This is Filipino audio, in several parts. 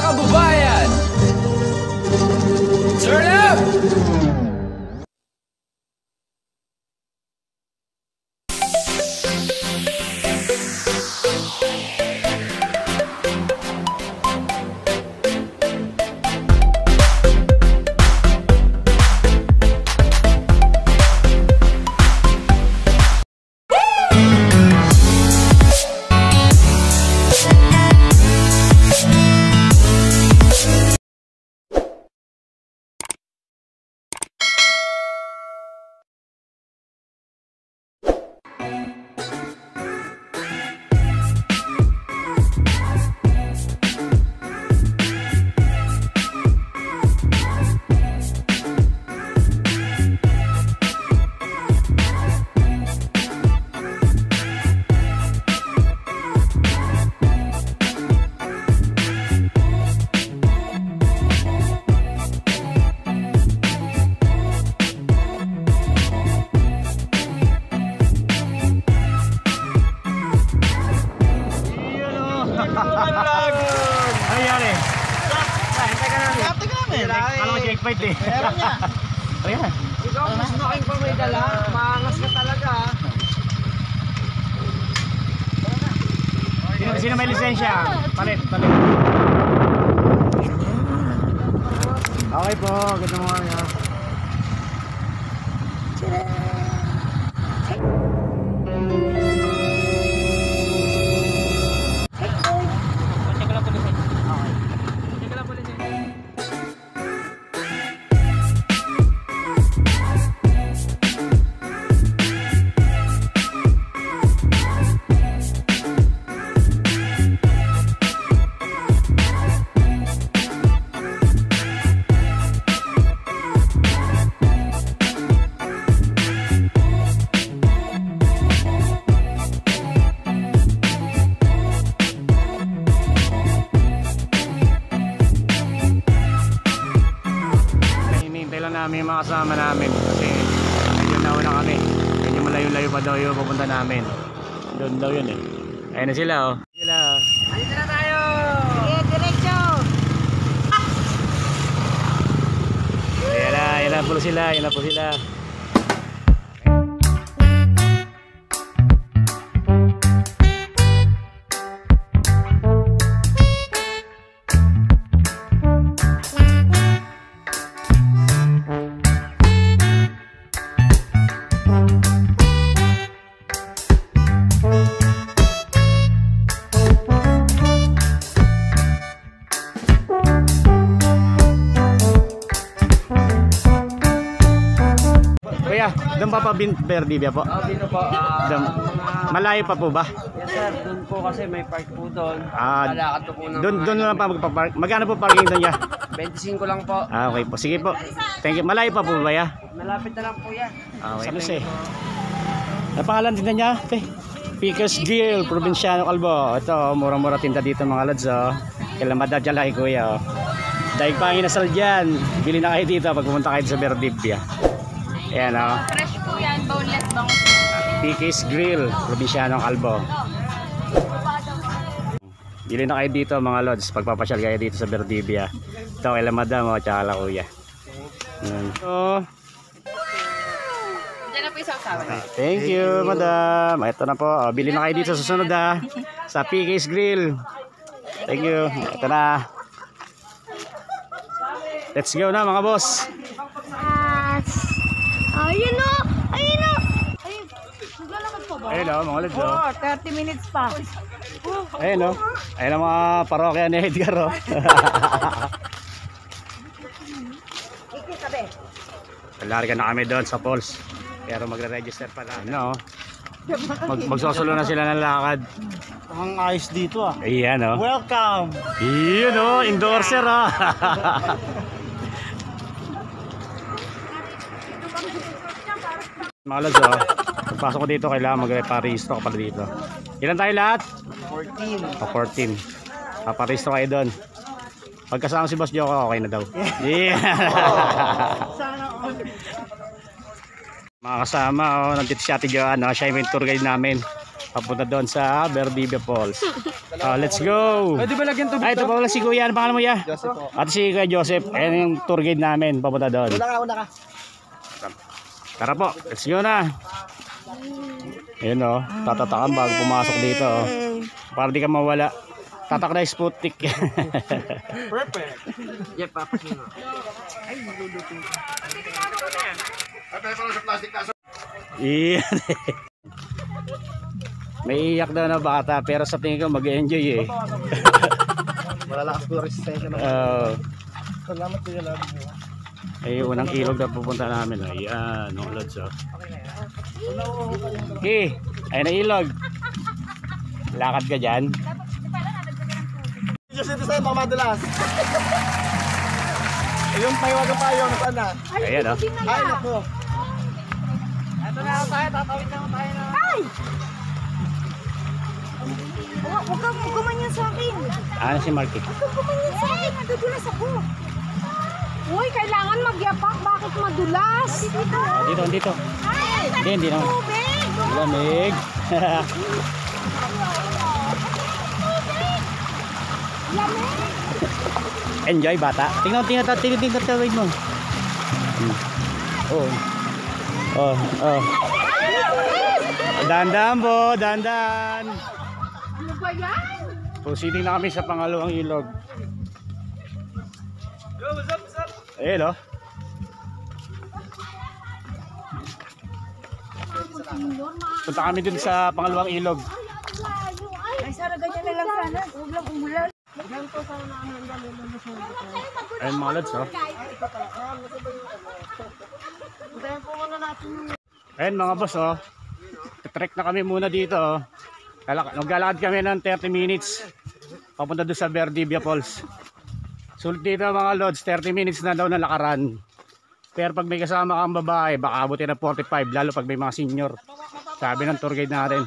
kababayan! Turn up! Fight eh. Meron niya. Ayan. Ikaw mas making pa may dala. Maangas ka talaga. Sino may lisensya? Palit. Okay po. Ganda mo nga. Namin yung mga kasama namin kasi medyo nauna kami, medyo malayo-layo pa daw yung pupunta namin, doon daw yun eh. Ayun na sila oh. Dito na tayo. Diretso. Ayan na po sila. Doon pa Verdibia po? Dito po. Malayo pa po ba? Yes sir, doon po kasi may park po doon. Lalakad po ng doon lang pa magpa-park. Magkano po parking doon niya? 25 lang po. Okay po. Sige po. Thank you. Malayo pa po ba ya? Malapit na lang po yan. Okay. Napangalan din na niya? Pickers Grill, Provinciano Calvo. Ito, murang-mura tinda dito mga lads. Kailan madadya kay kuya. Daig pa ang inasal dyan. Bili na kayo dito pag pumunta kayo sa Verdibia. Ayan o. Fresh po yan, boneless bang. Pickers Grill, Provinciano Calvo. Bili na kayo dito mga lods. Pagpapasyal kayo dito sa Verdibia. Ito kay madam o tsaka la kuya. Diyan na po yung sausawan. Thank you madam. Ito na po. Bili na kayo dito sa susunod sa Pickers Grill. Thank you. Ito na. Let's go na mga boss. Ayun o! Naglalakad pa ba? Ayun o mga lods o. 30 minutes pa. Ayun o. Ayun ang mga parokya ni Edgar o. Larga na kami doon sa Falls. Pero magre-register pa lang. Ano o. Magsusulo na sila ng lakad. Ang ayos dito ah. Ayan o. Welcome. Iyon o. Endorser o. Mga lods o. Pagpasok ko dito kailangan magre-paristo ka pala dito. Ilan tayo lahat? 14. O 14. Paparisto kayo doon. Pagkasama si Boss Joko okay na daw. Yeah. Mga kasama nandito si Ate Joanne, siya yung tour guide namin. papunta doon sa Verde Falls. Let's go. Pwede ba lagyan tubig? Ay, ito pa pala si Kuya. Ano pangalan mo, ya? Joseph po. At si Kuya Joseph. Ayan yung tour guide namin. Papunta doon. Una ka. Tara po. Let's go na. Ayun o. Tatatakan bago pumasok dito. Oh. Para di ka mawala. Tatak na Sputnik. Perfect. Yep, papasin mo. Iyan. May iyak daw na bata pero sa tingin ko mag-enjoy eh. Malalakas ko resistensya naman. Salamat ko yan. Ay, unang ilog na pupunta namin. Ayan, no, lods oh. Okay, ayun na ilog. Lakad ka dyan. Diyos ito sa'yo, mamadulas. Yung paiwagan pa yun, saan na? Ayan oh. Ay, naku. Ito na tayo, tatawid na tayo na. Ay! Huwag kang gumanyan sa akin. Ano si Marky? Huwag kang gumanyan sa akin. Nadudulas ako. Uy, kailangan magyapak. Bakit madulas? Dito. Dito, dito. Ay! Hindi naman. Tubig! Lamig. Lamig! Enjoy bata. Tingnan tawid mo. Oh. Oh, oh. Dandan po, dandan. Ano ba yan? Proceeding na kami sa pangalawang ilog. Yo, what's up? Ayun oh. Punta kami dun sa pangalawang ilog. Ay, sana ganyan na lang sana. Huwag lang umulan. Ayun mga lods oh. Ayun mga boss oh. Trek na kami muna dito oh. Naglalakad kami ng 30 minutes papunta doon sa Verde Falls. Sulit dito mga lods, 30 minutes na daw na lakaran. Pero pag may kasama kang babae, baka abutin na 45, lalo pag may mga senior. Sabi ng tour guide natin.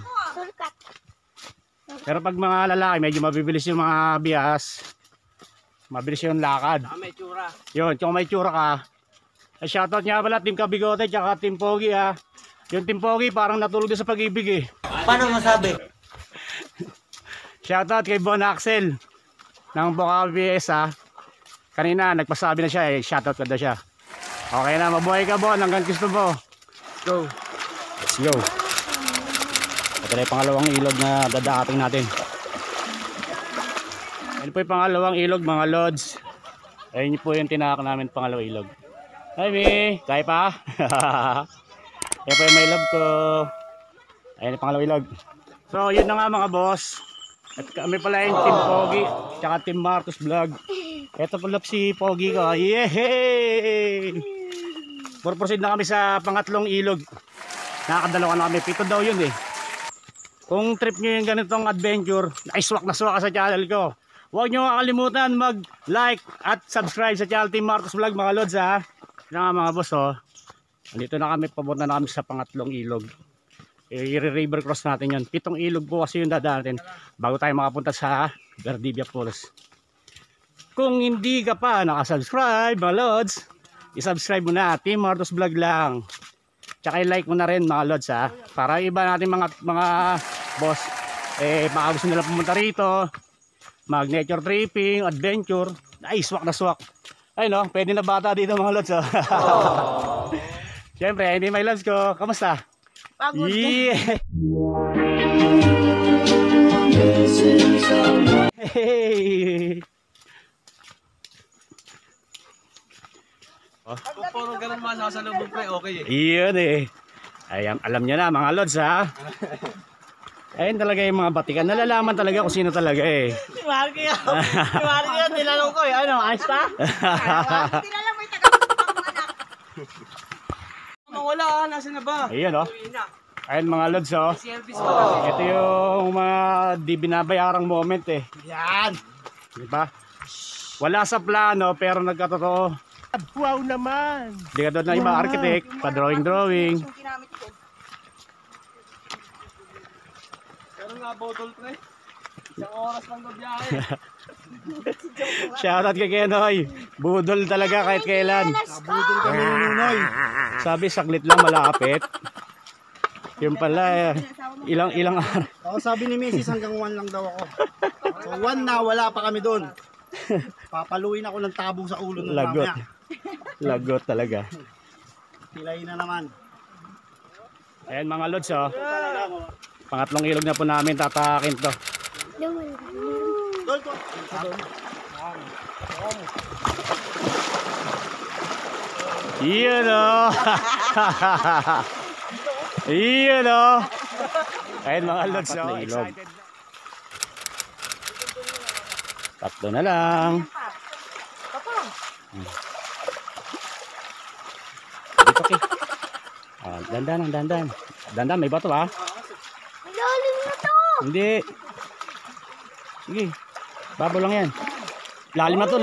Pero pag mga lalaki, medyo mabibilis yung mga biyas. Mabilis yung lakad. May tsura. Yun, kung may tsura ka. Shoutout nga pala, Team Kabigote, tsaka Team Pogi ha. Yung Team Pogi parang natulog din sa pag-ibig eh. Paano masabi? Shoutout kay Bon Axel ng Boca BS ha. Kanina nagpasabi na siya eh, shoutout ka daw siya. Okay na, mabuhay ka Bon hanggang gusto mo. Go. Let's go. Ito na yung pangalawang ilog na dadaating natin. Ano po yung pangalawang ilog mga lods. Ayun po yung tinahak namin pangalawang ilog. Hi Mi, kaya pa? Ayan po yung may love ko. Ayun yung pangalawang ilog. So yun na nga mga boss. At kami pala yung Team Pogi tsaka Team Marcos Vlog. Ito pala si Pogi ko. Yehey! Proceed na kami sa pangatlong ilog. Nakakadalawa na kami. 7 daw yun eh. Kung trip nyo yung ganitong adventure, naiswak na swak sa channel ko. Huwag nyo kakalimutan mag-like at subscribe sa channel Team Marcos Vlog mga lods ha. Yun nga mga boss oh. Dito na kami, papunta na kami sa pangatlong ilog. I-river cross natin yun. 7 ilog po kasi yung dadaan natin bago tayo makapunta sa Verde Falls. Kung hindi ka pa nakasubscribe mga lods, i-subscribe mo na, Team Marcos Vlog lang. Tsaka i-like mo na rin mga lods ha. Para iba natin mga boss, baka gusto nila pumunta rito, mag nature tripping, adventure, ay swak na swak. Ay no, pwede na bata dito mga lods ha. Siyempre, hindi may lods ko, kamusta? Pagod. Yeah. Hey. Kung puro ganun masasalubog pre, okay eh. Iyon eh. Ayan, alam niya na mga lods ha. Ayun talaga yung mga batikan. Nalalaman talaga kung sino talaga eh. Si Marky yan. Si Marky yan, tinanong ko eh. Ano, ayos pa? Tinala mo yung taga-pang anak. Wala, nasa na ba? Ayun oh. Ayun mga lods oh. Service pa. Ito yung mga di binabayarang moment eh. Yan. Diba? Wala sa plano pero nagkatotoo. Wow naman. Di ka doon na iba architect, pa-drawing. Pero nga botol pre. Isang oras lang na biyahe. Shoutout kay Kenoy. Budol talaga kahit kailan. Budol kami ni Nunoy. Sabi saglit lang malapit. Yung pala, ilang araw. Oo, sabi ni Mrs. hanggang 1 lang daw ako. So 1 na, wala pa kami doon. Papaluin ako ng tabong sa ulo ng Lagot. mamaya. Lagot talaga. Pilay na naman. Ayan mga lods, oh. Pangatlong ilog na po namin tatakin to. Doon ko. Iyan o. Iyan o. Ayan mga lods, oh. Excited. Tatlo na lang. Dito kay. Dandan, dandan. Dandan, may bato ha? Lalim na to. Hindi. Sige. Babo lang yan. Lalim na to.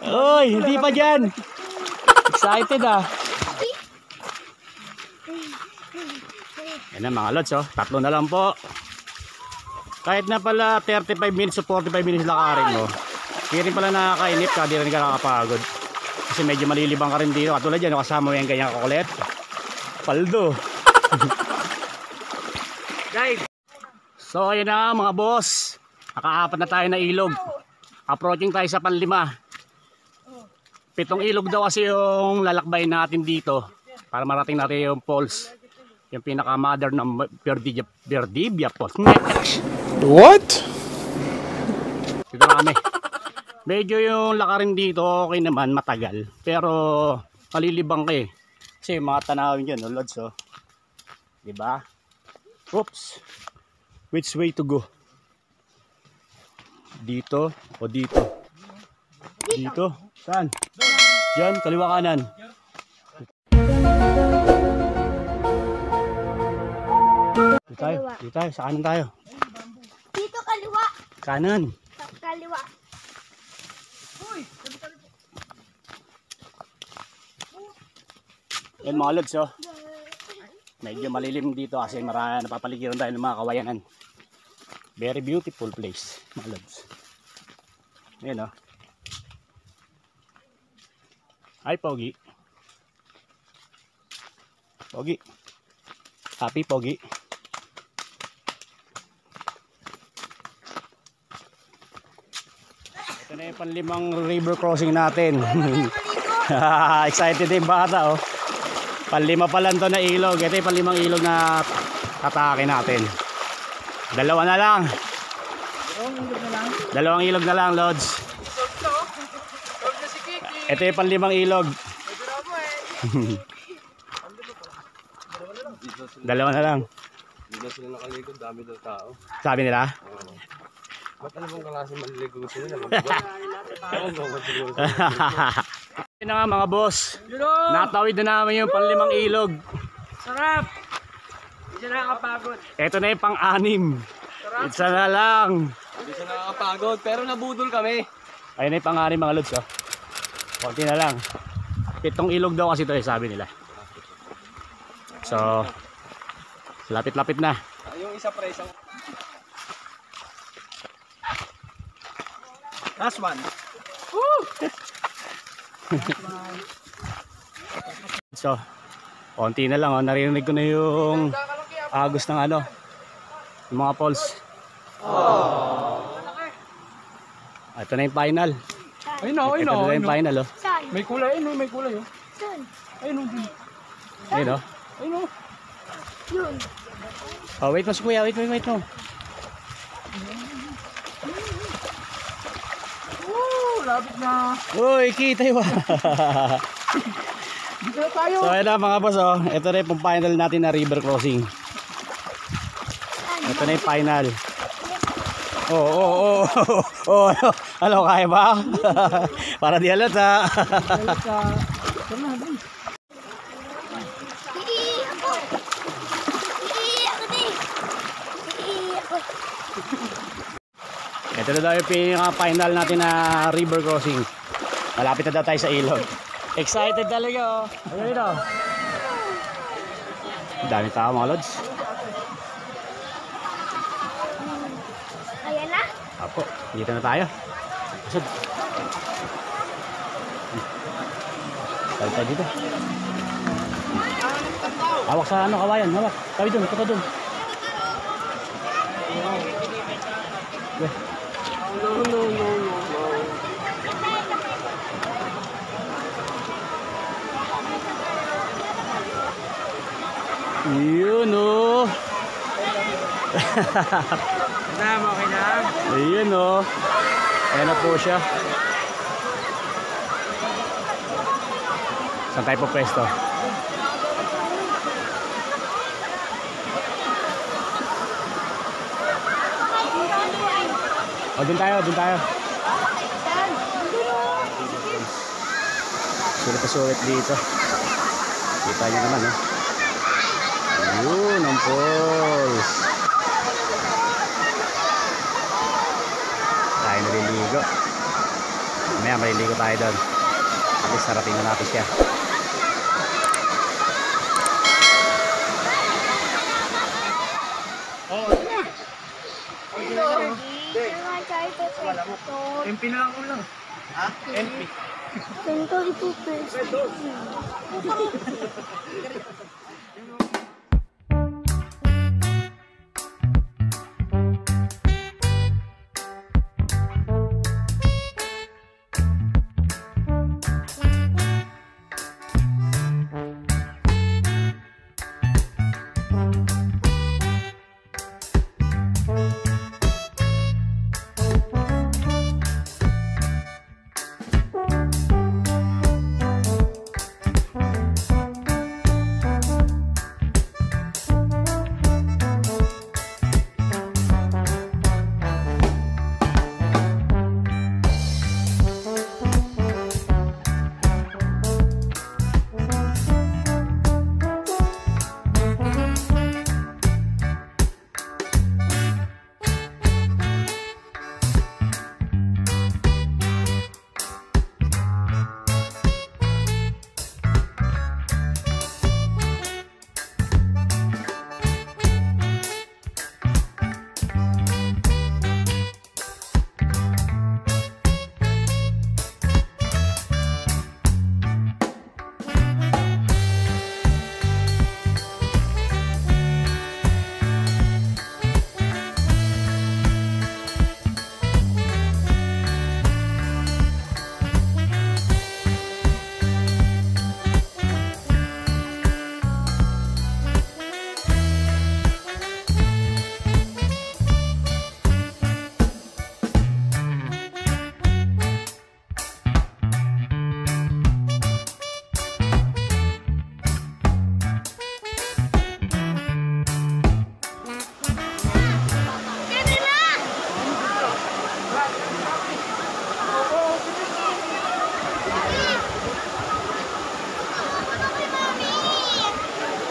Oy, hindi pa dyan. Excited ah. Yan na mga lods, oh. Tatlo na lang po. Kahit na pala 35 minutes o 45 minutes lakarin mo, hindi rin pala nakakainip ka, di rin ka nakakapagod. Kasi medyo malilibang ka rin dito. Katulad yan, kasama mo yung ganyang kakulit. Paldo. Guys. So ayun na mga boss. Nakaapat na tayo na ilog. Approaching tayo sa panlima. 7 ilog daw kasi yung lalakbay natin dito para marating natin yung falls. Yung pinaka-mother ng Verdibia Falls. What? Dito na kami. Medyo yung lakarin dito okay naman, matagal. Pero malilibang ka eh. Kasi yung mga tanawin dyan, no, lods, oh. Diba? Oops. Which way to go? Dito o dito? Dito? Saan? Diyan, kaliwa kanan. Dito tayo, sa kanan tayo. Dito kaliwa. Kanan. Kaliwa. Yan mga lods, oh. Medyo malilim dito kasi napapaligiran tayo ng mga kawayanan. Very beautiful place, mga lods. Ayan, oh. Hi, Pogi. Pogi. Happy, Pogi. Ito na yung panlimang river crossing natin. Excited yung bata, oh. Panlima pa lang to na ilog. Ito yung panlimang ilog na tatake natin. Dalawa na lang. Dalawang ilog na lang, Lods. Ito yung panlimang ilog. Dalawa na lang. Hindi na sila nakaligod, dami daw tao. Sabi nila? Ba't ano bang klase maliligo sila? Ito na nga mga boss. Natawid na namin yung panlimang ilog. Sarap! Hindi siya nakakapagod. Ito na yung pang-anim. Isa na lang. Hindi siya nakakapagod, pero nabudol kami. Ayun na yung pang-anim mga Lods, oh. Konti na lang. 7 ilog daw kasi ito eh, sabi nila. So, lapit-lapit na. Yung isa presang. Last one. So, konti na lang, oh. Narinig ko na yung agos ng ano, yung mga falls. Ito na yung final. Ayun na, Ito na yung final, oh. Saan? May kulay, may kulay. Saan? Ayun, Ayun, oh. ayun. Yun. Oh, wait mo si kuya, wait mo. Lapit na. Uy, kita yun. Dito na tayo. So, ayun na mga boss, oh. Ito na yung final natin na river crossing. Ito na yung final. Oh. Ano, kaya ba? Para di halata. Iiyak ko. Iiyak ko din. Iiyak ko. Ito na daw yung pinaka-final natin na river crossing. Malapit na daw tayo sa ilog. Excited talaga, oh. Ayun ito. Dami tao mga lods. Ayan na. Apo, dito na tayo. Pasod. Tayo tayo dito. Hawak sa ano, kawayan, hawak. Tabi dun, tabi dun. Yun oh. Okay na. Ayun oh. Ayan na po siya. Saan tayo po pwesto? O, dun tayo, dun tayo. Sulit na sulit dito. Kita nyo naman eh. Ayun, ang falls. Tayo naliligo. Mamaya maliligo tayo doon. At least narating na natin siya. MP na lang ulang. Ha? MP. Ganito ipupes.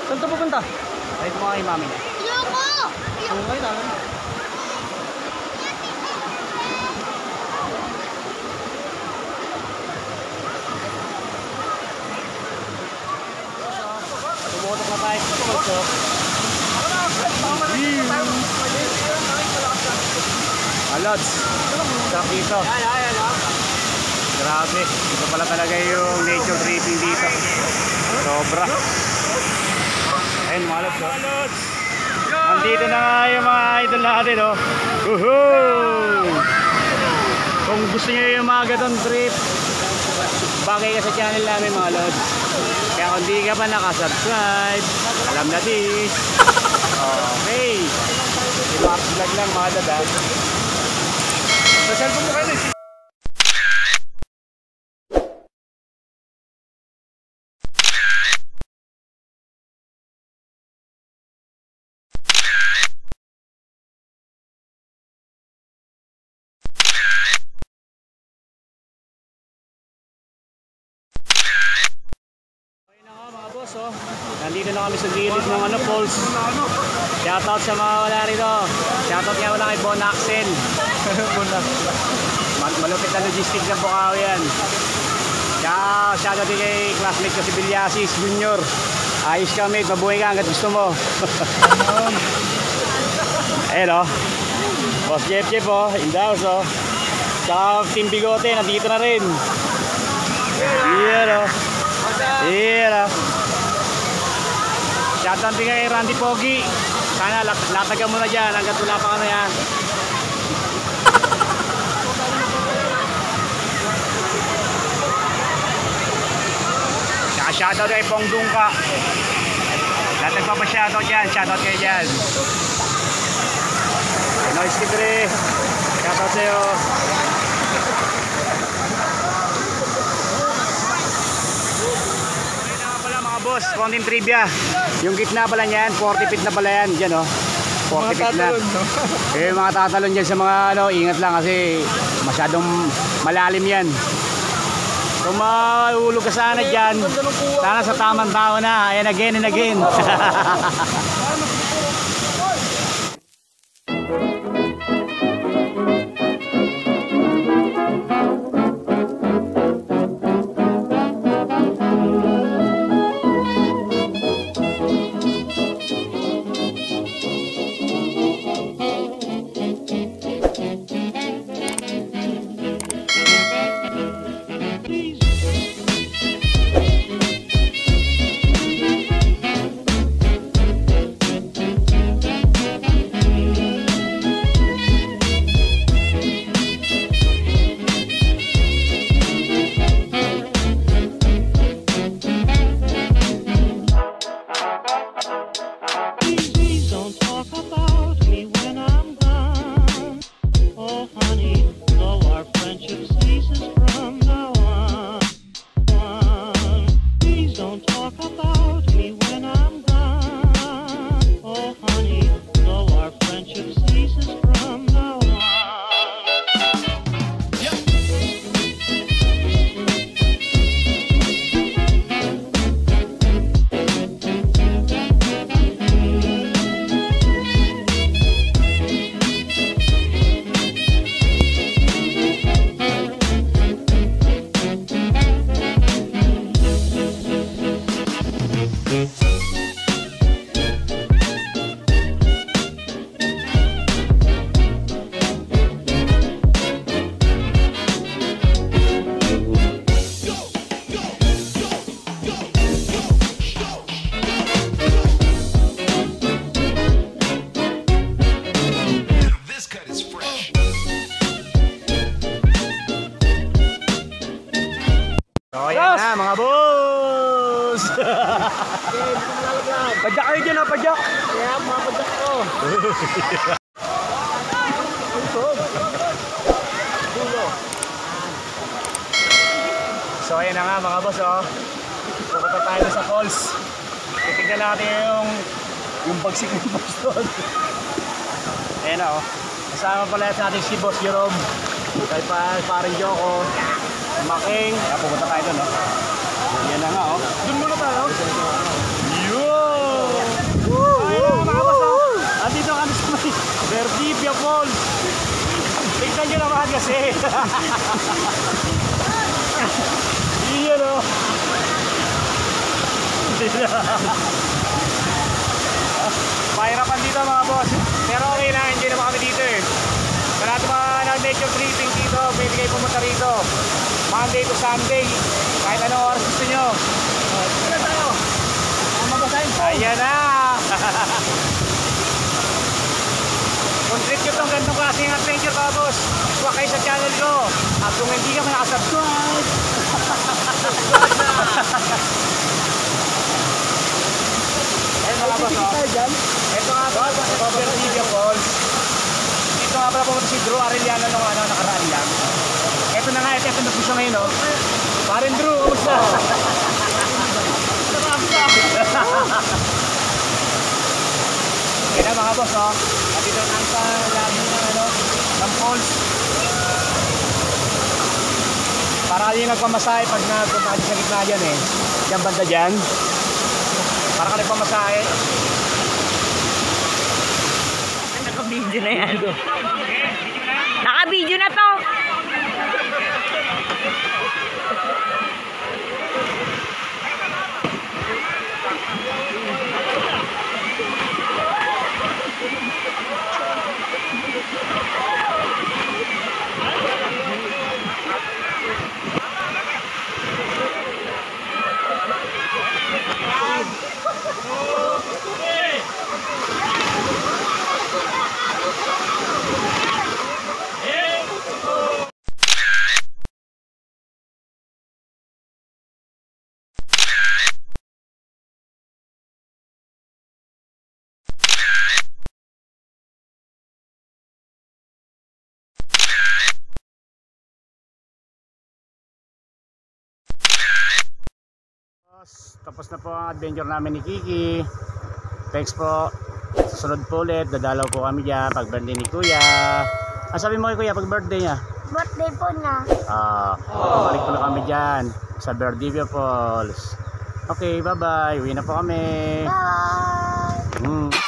Saan ito pupunta? Ay, ito mga kay mami niya. Yoko! Okay lang. Tumutok na tayo sa tulso. Alods. Stop dito. Grabe. Ito pala talaga yung nature tripping dito. Sobra. Ayun mga lods. Nandito na nga yung mga idol natin oh. Kung gusto nyo yung mga ganun trip, bagay ka sa channel namin mga lods. Kaya kung di ka pa nakasubscribe, alam na this. Okay. Relax vlog lang mga dada. Sa cellphone mo kayo eh. So, nandito na kami sa gilid ng falls. Shoutout sa mga wala rito. Shoutout nga wala kay Bon Axel. Malupit na logistic ng Bukawi yan. Shoutout din kay classmate ko si Bilyasis Junior. Ayos ka mate, mabuhay ka hanggat gusto mo. Ayun o. Boss Jeff o, in the house o. Tsaka Team Bigote, nandito na rin. Yan o. Yan o. Shoutout din kay Randy Pogi. Sana latagan mo na dyan hanggat wala pa ka na yan. Saka shoutout kay Pong Dungka. Lahat nagpapa-shoutout dyan. Shoutout kayo dyan. Noise Kidre. Shoutout sa'yo. Boss, konting trivia. Yung gitna pala niyan, 40 feet na pala yan. Diyan, oh. 40 feet na. Eh, mga tatalon dyan sa mga ano, ingat lang kasi masyadong malalim yan. Kung mahulog ka sana dyan, sana sa tamang tao na. Ayan, again and again. na mga boss. Padyak kayo dyan, padyak. Kaya mga padyak ko. So ayan na nga mga boss, oh. Pupunta tayo sa falls. Titignan natin yung bagsik ng boss doon. Ayan na, oh. Kasama pala sa ating si Boss Jerome. Kay paring Joko. Making. Kaya pupunta tayo doon, oh. Ayan na nga, oh. Doon muna tayo. Yo! Ayan mga boss, oh. Andito kami sa may Verdivia Falls. Tignan nyo naman kasi. Iyan, oh. Pahirapan dito mga boss. Pero okay lang, enjoy naman kami dito eh. Sa lahat ng mga nag-nature tripping dito, pwede kayo pumunta rito Monday to Sunday. Kahit anong oras gusto nyo. Sila tayo. Ayan na. Kung trip nyo itong gantong klaseng adventure mga boss, huwag kayo sa channel ko. At kung hindi ka nakasubscribe, subscribe na. Ayun mga boss, oh. Ito nga boss, Verdivia Falls. Dito nga pala pumunta si Drew Arellano nung nakaraan lang. Ito na nga, ito na po siya ngayon, oh. Parin Drew, kamusta? Kaya mga boss, oh. At dito ang labi ng falls. Para kayo nagpamasahe pag napunta kayo sa gitna dyan eh. Diyan banda dyan. Para ka nagpamasahe. Naka-video na yan. Naka-video na to. Tapos na po ang adventure namin ni Kiki. Thanks po. Susunod po ulit, dadalaw po kami dyan pag birthday ni Kuya. Ang sabi mo kay Kuya pag birthday niya? Birthday po na. Balik po na kami dyan sa Verdivia Falls. Okay, bye bye. Uwi na po kami. Bye!